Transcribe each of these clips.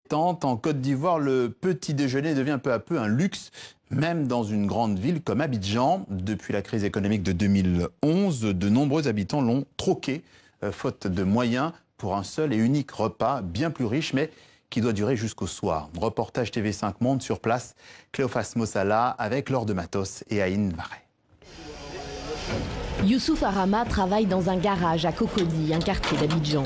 détente. En Côte d'Ivoire, le petit déjeuner devient peu à peu un luxe, même dans une grande ville comme Abidjan. Depuis la crise économique de 2011, de nombreux habitants l'ont troqué, faute de moyens, pour un seul et unique repas, bien plus riche, mais qui doit durer jusqu'au soir. Reportage TV5 Monde sur place, Cléophas Mossala avec Laure de Matos et Aïn Varey. Youssouf Arama travaille dans un garage à Cocody, un quartier d'Abidjan.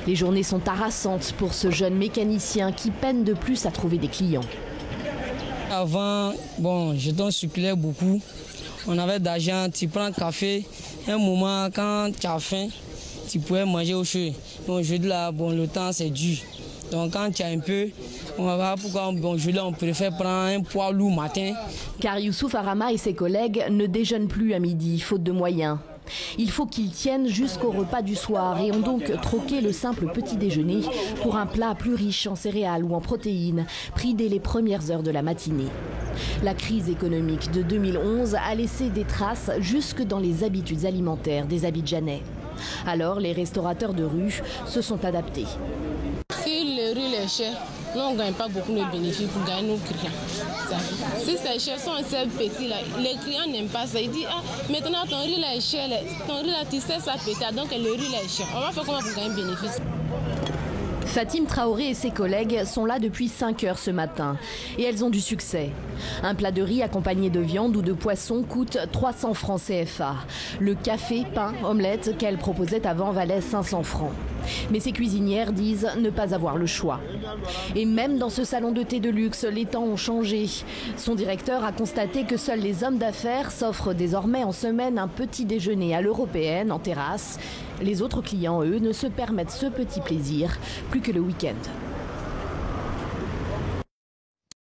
Les journées sont harassantes pour ce jeune mécanicien qui peine de plus à trouver des clients. Avant, je circulais beaucoup. On avait d'argent, tu prends un café. Un moment, quand tu as faim, tu pouvais manger au chaud. Donc aujourd'hui, là, le temps, c'est dur. Donc quand tu as un peu, on va voir pourquoi aujourd'hui, on préfère prendre un poids lourd matin. Car Youssouf Arama et ses collègues ne déjeunent plus à midi, faute de moyens. Il faut qu'ils tiennent jusqu'au repas du soir et ont donc troqué le simple petit déjeuner pour un plat plus riche en céréales ou en protéines, pris dès les premières heures de la matinée. La crise économique de 2011 a laissé des traces jusque dans les habitudes alimentaires des Abidjanais. Alors les restaurateurs de rue se sont adaptés. Si le riz est cher, nous on ne gagne pas beaucoup de bénéfices pour gagner nos clients. Si ces chers sont assez petits, là, les clients n'aiment pas ça. Ils disent, maintenant ton riz là est cher, ton riz là tu sais ça peut-être, donc le riz là est cher. On va faire comment pour gagner bénéfice? Fatim Traoré et ses collègues sont là depuis 5 heures ce matin et elles ont du succès. Un plat de riz accompagné de viande ou de poisson coûte 300 francs CFA. Le café, pain, omelette qu'elles proposaient avant valait 500 francs. Mais ces cuisinières disent ne pas avoir le choix. Et même dans ce salon de thé de luxe, les temps ont changé. Son directeur a constaté que seuls les hommes d'affaires s'offrent désormais en semaine un petit déjeuner à l'européenne en terrasse. Les autres clients, eux, ne se permettent ce petit plaisir plus que le week-end.